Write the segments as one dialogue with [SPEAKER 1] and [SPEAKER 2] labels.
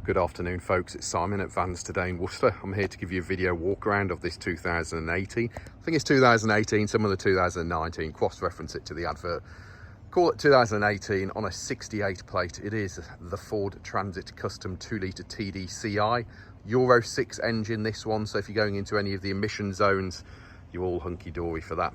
[SPEAKER 1] Good afternoon folks, it's Simon at Vans Today in Worcester. I'm here to give you a video walk around of this 2018. I think it's 2018, some of the 2019, cross-reference it to the advert. Call it 2018 on a 68 plate. It is the Ford Transit Custom 2-litre TDCi, Euro 6 engine this one, so if you're going into any of the emission zones, you're all hunky-dory for that.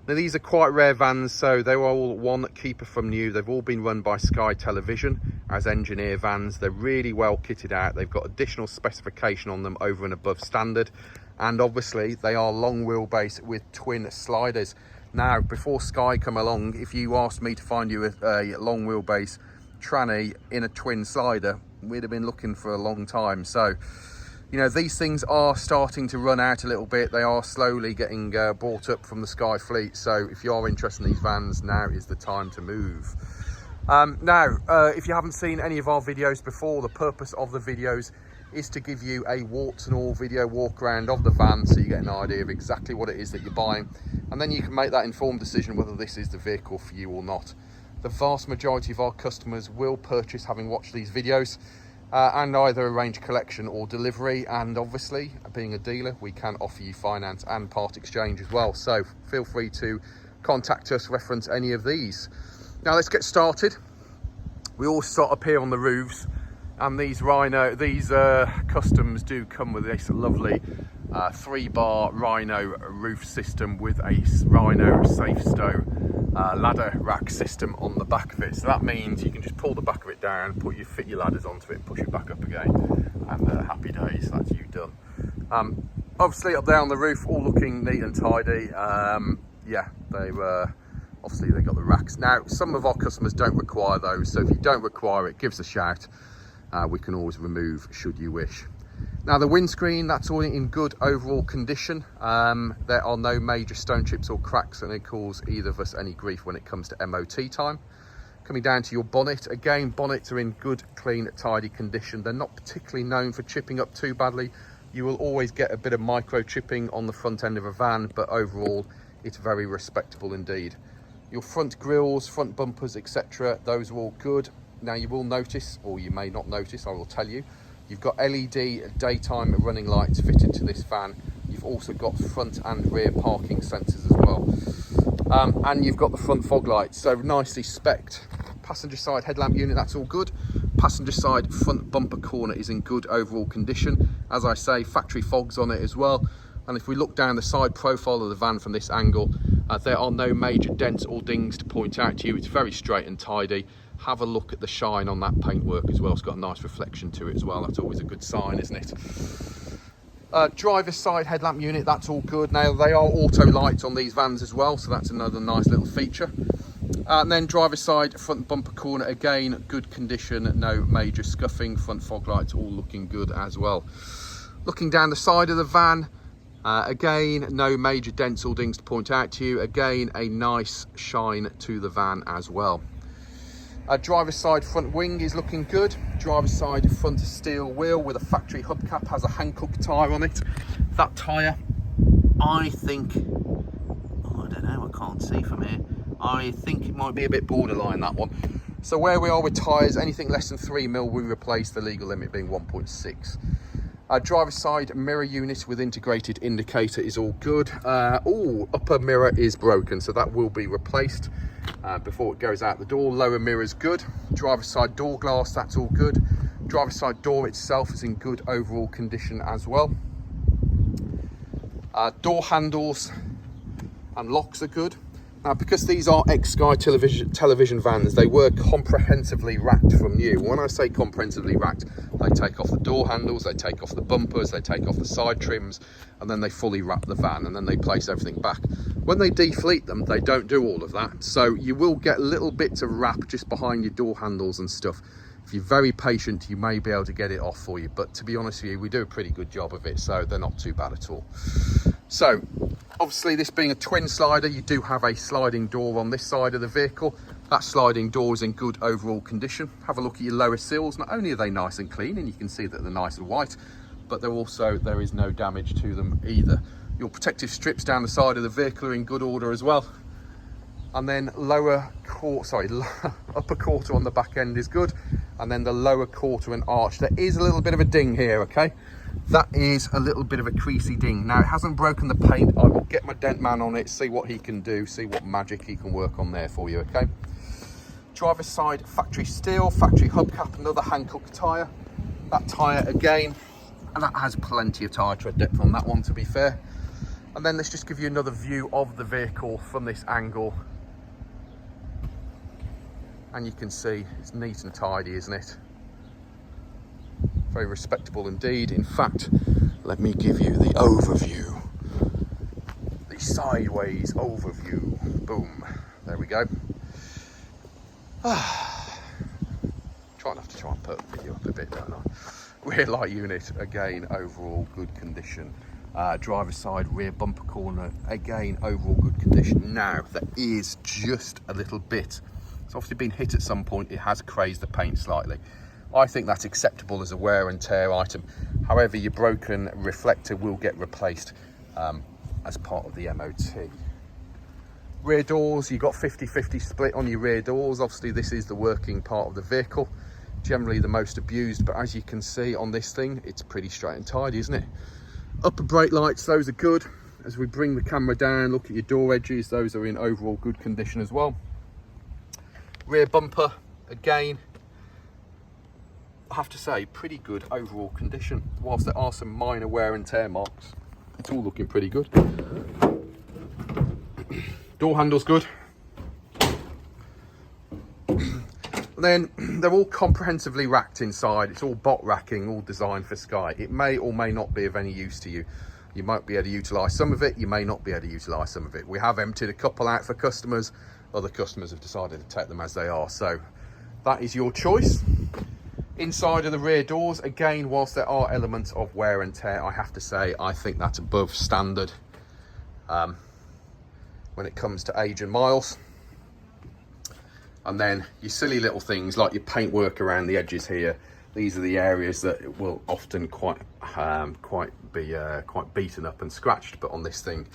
[SPEAKER 1] Now these are quite rare vans, so they were all one keeper from new. They've all been run by Sky Television as engineer vans. They're really well kitted out. They've got additional specification on them over and above standard. And obviously they are long wheelbase with twin sliders. Now, before Sky come along, if you asked me to find you a long wheelbase tranny in a twin slider, we'd have been looking for a long time. So, you know, these things are starting to run out a little bit. They are slowly getting bought up from the Sky fleet. So if you are interested in these vans, now is the time to move. If you haven't seen any of our videos before, the purpose of the videos is to give you a warts and all video walk around of the van, so you get an idea of exactly what it is that you're buying, and then you can make that informed decision whether this is the vehicle for you or not. The vast majority of our customers will purchase having watched these videos and either arrange collection or delivery, and obviously being a dealer we can offer you finance and part exchange as well, so feel free to contact us, reference any of these. Now let's get started. We all start up here on the roofs, and these customs do come with this lovely 3-bar Rhino roof system with a Rhino safe stow ladder rack system on the back of it. So that means you can just pull the back of it down, fit your ladders onto it and push it back up again, and happy days, that's you done. Obviously up there on the roof, all looking neat and tidy. Obviously they got the racks. Now some of our customers don't require those, so if you don't require it, give us a shout. We can always remove should you wish. Now the windscreen, that's all in good overall condition. There are no major stone chips or cracks, and it cause either of us any grief when it comes to MOT time. Coming down to your bonnet, again, bonnets are in good, clean, tidy condition. They're not particularly known for chipping up too badly. You will always get a bit of micro chipping on the front end of a van, but overall it's very respectable indeed. Your front grills, front bumpers, etc., those are all good. Now you will notice, or you may not notice, I will tell you, you've got LED daytime running lights fitted to this van. You've also got front and rear parking sensors as well. And you've got the front fog lights, so nicely spec'd. Passenger side headlamp unit, that's all good. Passenger side front bumper corner is in good overall condition. As I say, factory fogs on it as well. And if we look down the side profile of the van from this angle, there are no major dents or dings to point out to you. It's very straight and tidy. Have a look at the shine on that paintwork as well. It's got a nice reflection to it as well. That's always a good sign, isn't it? Driver's side headlamp unit, that's all good. Now they are auto lights on these vans as well, so that's another nice little feature. And then driver's side front bumper corner, again, good condition, no major scuffing. Front fog lights all looking good as well. Looking down the side of the van, again, no major dents or dings to point out to you. Again, a nice shine to the van as well. Driver's side front wing is looking good. Driver's side front steel wheel with a factory hubcap, has a Hankook tyre on it. That tyre, I think, I don't know, I can't see from here. I think it might be a bit borderline, that one. So where we are with tyres, anything less than 3 mil, we replace, the legal limit being 1.6. Driver's side mirror unit with integrated indicator is all good. Upper mirror is broken, so that will be replaced before it goes out the door. Lower mirror is good. Driver's side door glass, that's all good. Driver's side door itself is in good overall condition as well. Door handles and locks are good. Now, because these are ex-Sky television vans, they were comprehensively racked from new. When I say comprehensively racked, they take off the door handles, they take off the bumpers, they take off the side trims, and then they fully wrap the van, and then they place everything back. When they defleet them, they don't do all of that. So you will get little bits of wrap just behind your door handles and stuff. If you're very patient, you may be able to get it off for you. But to be honest with you, we do a pretty good job of it, so they're not too bad at all. So, obviously this being a twin slider, you do have a sliding door on this side of the vehicle. That sliding door is in good overall condition. Have a look at your lower sills. Not only are they nice and clean, and you can see that they're nice and white, but there is no damage to them either. Your protective strips down the side of the vehicle are in good order as well. And then upper quarter on the back end is good. and then the lower quarter and arch. There is a little bit of a ding here, okay? That is a little bit of a creasy ding. Now, it hasn't broken the paint. I will get my dent man on it, see what he can do, see what magic he can work on there for you, okay? Driver's side factory steel, factory hubcap, another hand-cooked tyre. That tyre again, and that has plenty of tyre tread depth on that one, to be fair. And then let's just give you another view of the vehicle from this angle. And you can see it's neat and tidy, isn't it? Very respectable indeed. In fact, let me give you the overview. The sideways overview. Boom. There we go. Try not to try and put the video up a bit, don't I? Rear light unit, again, overall good condition. Driver's side rear bumper corner, again, overall good condition. Now, there is just a little bit. It's obviously been hit at some point. It has crazed the paint slightly. I think that's acceptable as a wear and tear item. However, your broken reflector will get replaced as part of the MOT. Rear doors, you've got 50-50 split on your rear doors. Obviously, this is the working part of the vehicle. Generally the most abused, but as you can see on this thing, it's pretty straight and tidy, isn't it? Upper brake lights, those are good. As we bring the camera down, look at your door edges, those are in overall good condition as well. Rear bumper, again, I have to say, pretty good overall condition. Whilst there are some minor wear and tear marks, it's all looking pretty good. Door handle's good. And then they're all comprehensively racked inside. It's all bot racking, all designed for Sky. It may or may not be of any use to you. You might be able to utilise some of it, you may not be able to utilise some of it. We have emptied a couple out for customers. Other customers have decided to take them as they are. So that is your choice. Inside of the rear doors, again, whilst there are elements of wear and tear, I have to say, I think that's above standard when it comes to age and miles. And then your silly little things like your paintwork around the edges here. These are the areas that will often quite beaten up and scratched, but on this thing,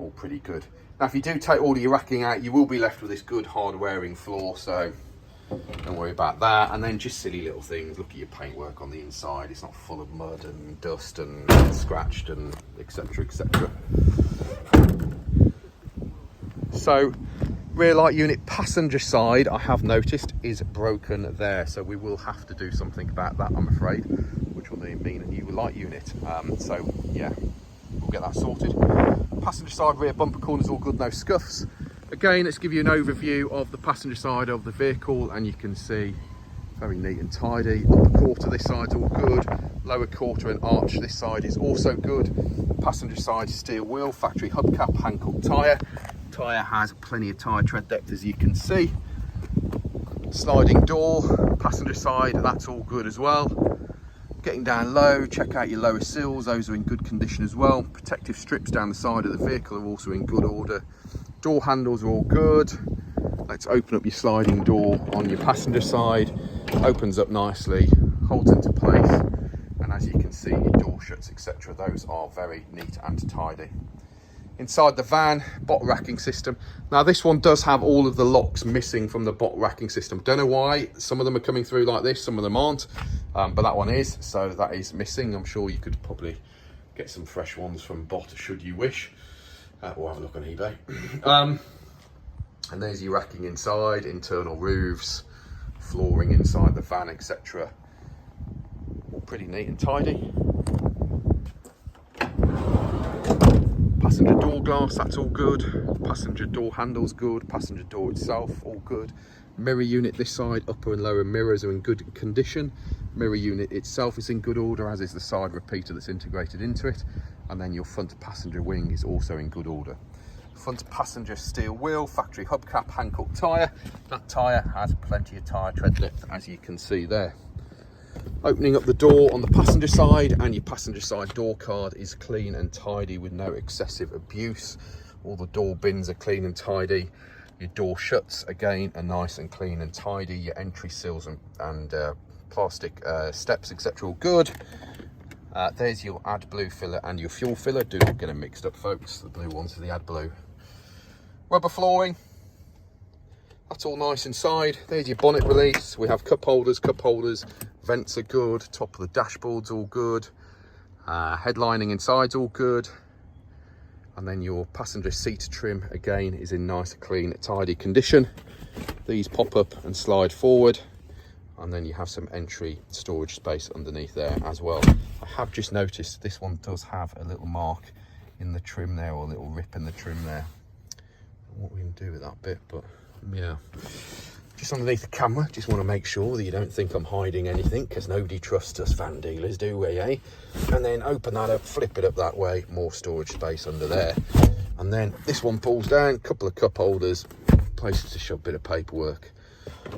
[SPEAKER 1] all pretty good. Now, if you do take all of your racking out, you will be left with this good hard wearing floor, so don't worry about that. And then just silly little things. Look at your paintwork on the inside. It's not full of mud and dust and scratched and etc, etc. So rear light unit passenger side, I have noticed, is broken there, so we will have to do something about that, I'm afraid, which will mean a new light unit. So yeah, we'll get that sorted. Passenger side rear bumper corners all good, no scuffs. Again, let's give you an overview of the passenger side of the vehicle, and you can see very neat and tidy. Upper quarter this side's all good. Lower quarter and arch this side is also good. Passenger side steel wheel, factory hubcap, hand-cut tyre. Tyre has plenty of tyre tread depth, as you can see. Sliding door, passenger side, that's all good as well. Getting down low, check out your lower sills, those are in good condition as well. Protective strips down the side of the vehicle are also in good order. Door handles are all good. Let's open up your sliding door on your passenger side. Opens up nicely, holds into place, and as you can see, your door shuts, etc. Those are very neat and tidy. Inside the van, bot racking system. Now this one does have all of the locks missing from the bot racking system. Don't know why, some of them are coming through like this, some of them aren't, but that one is, so that is missing. I'm sure you could probably get some fresh ones from bot should you wish, or have a look on eBay. And there's your racking inside, internal roofs, flooring inside the van, etc. All pretty neat and tidy. Passenger door glass, that's all good. Passenger door handles good. Passenger door itself, all good. Mirror unit this side, upper and lower mirrors are in good condition. Mirror unit itself is in good order, as is the side repeater that's integrated into it. And then your front passenger wing is also in good order. Front passenger steel wheel, factory hubcap, hand-cut tyre. That tyre has plenty of tyre tread depth, as you can see there. Opening up the door on the passenger side, and your passenger side door card is clean and tidy with no excessive abuse. All the door bins are clean and tidy. Your door shuts, again, are nice and clean and tidy. Your entry sills and plastic steps, etc. all good. There's your AdBlue filler and your fuel filler. Do not get them mixed up, folks. The blue ones are the AdBlue. Rubber flooring. That's all nice inside. There's your bonnet release. We have cup holders. Vents are good. Top of the dashboard's all good. Headlining inside's all good. And then your passenger seat trim, again, is in nice, clean, tidy condition. These pop up and slide forward. And then you have some entry storage space underneath there as well. I have just noticed this one does have a little mark in the trim there, or a little rip in the trim there. What we can do with that bit, but yeah. Just underneath the camera, just want to make sure that you don't think I'm hiding anything, because nobody trusts us van dealers, do we, eh? And then open that up, flip it up that way, more storage space under there. And then this one pulls down, couple of cup holders, places to shove a bit of paperwork.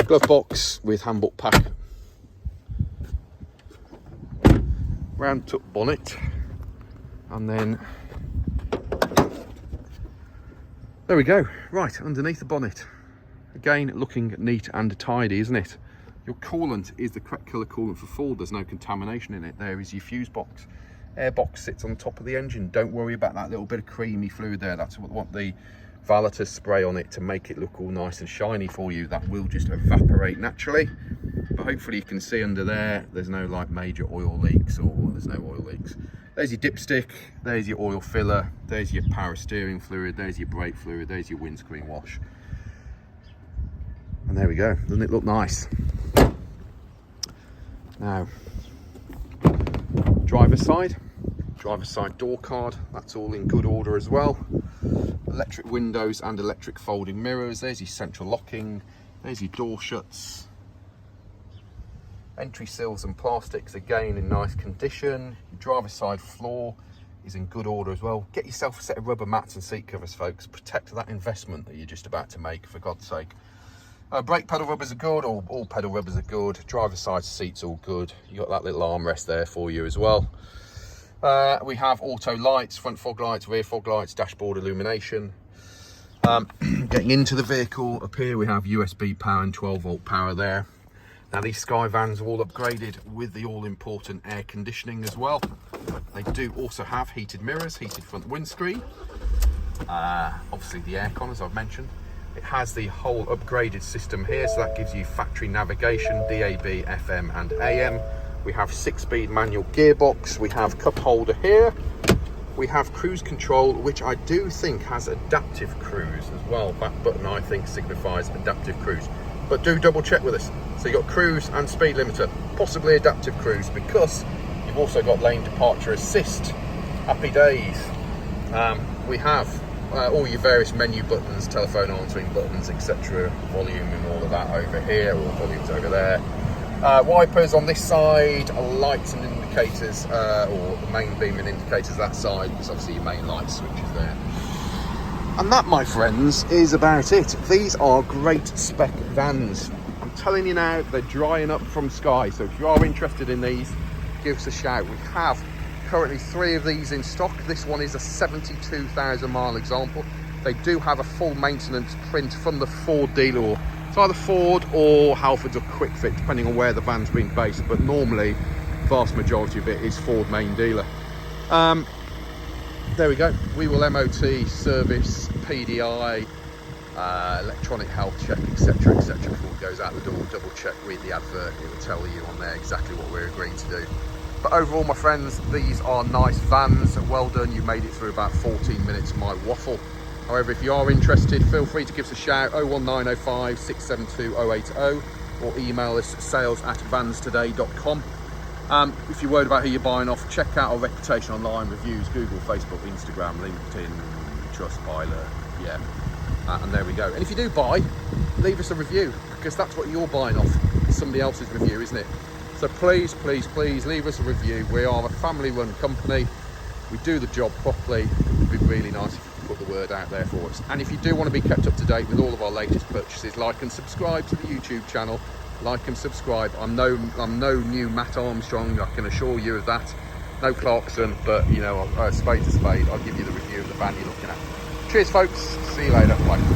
[SPEAKER 1] Glove box with handbook pack. Round tuck bonnet. And then there we go. Right, underneath the bonnet. Again, looking neat and tidy, isn't it? Your coolant is the correct colour coolant for Ford. There's no contamination in it. There is your fuse box. Air box sits on top of the engine. Don't worry about that little bit of creamy fluid there. That's what we want the valeter spray on it to make it look all nice and shiny for you. That will just evaporate naturally. But hopefully you can see under there, there's no like major oil leaks, or there's no oil leaks. There's your dipstick, there's your oil filler, there's your power steering fluid, there's your brake fluid, there's your windscreen wash. And there we go. Doesn't it look nice? Now, driver's side door card, that's all in good order as well. Electric windows and electric folding mirrors. There's your central locking, there's your door shuts. Entry sills and plastics, again in nice condition. Your driver's side floor is in good order as well. Get yourself a set of rubber mats and seat covers, folks. Protect that investment that you're just about to make, for God's sake. Brake pedal rubbers are good, all pedal rubbers are good. Driver's side seats all good. You got that little armrest there for you as well. We have auto lights, front fog lights, rear fog lights, dashboard illumination. Getting into the vehicle, up here we have USB power and 12-volt power there. Now these Sky vans are all upgraded with the all-important air conditioning as well. They do also have heated mirrors, heated front windscreen. Obviously the aircon, as I've mentioned. It has the whole upgraded system here, so that gives you factory navigation, DAB, FM and AM. We have 6-speed manual gearbox. We have cup holder here. We have cruise control, which I do think has adaptive cruise as well. That button I think signifies adaptive cruise. But do double check with us. So you've got cruise and speed limiter, possibly adaptive cruise, because you've also got lane departure assist. Happy days. We have all your various menu buttons, telephone answering buttons, etc. Volume and all of that over here, or volumes over there. Wipers on this side, lights and indicators, or the main beam and indicators that side, because obviously your main light switch is there. And that, my friends, is about it. These are great spec vans. I'm telling you now, they're drying up from Sky. So if you are interested in these, give us a shout. We have currently 3 of these in stock. This one is a 72,000 mile example. They do have a full maintenance print from the Ford dealer, or it's either Ford or Halfords or Quick Fit, depending on where the van's been based. But normally, vast majority of it is Ford main dealer. There we go. We will MOT, service, PDI, electronic health check, etc, etc, before it goes out the door. Double check, read the advert, it will tell you on there exactly what we're agreeing to do. But overall, my friends, these are nice vans. Well done, you made it through about 14 minutes of my waffle. However, if you are interested, feel free to give us a shout, 01905 672 080, or email us at sales@vanstoday.com. If you're worried about who you're buying off, check out our reputation online, reviews, Google, Facebook, Instagram, LinkedIn, Trustpilot, yeah. And there we go. And if you do buy, leave us a review, because that's what you're buying off. It's somebody else's review, isn't it? So please, please, please leave us a review. We are a family-run company. We do the job properly. It would be really nice if you could put the word out there for us. And if you do want to be kept up to date with all of our latest purchases, like and subscribe to the YouTube channel. Like and subscribe. I'm no new Matt Armstrong, I can assure you of that. No Clarkson, but you know, spade to spade, I'll give you the review of the van you're looking at. Cheers folks, see you later, bye.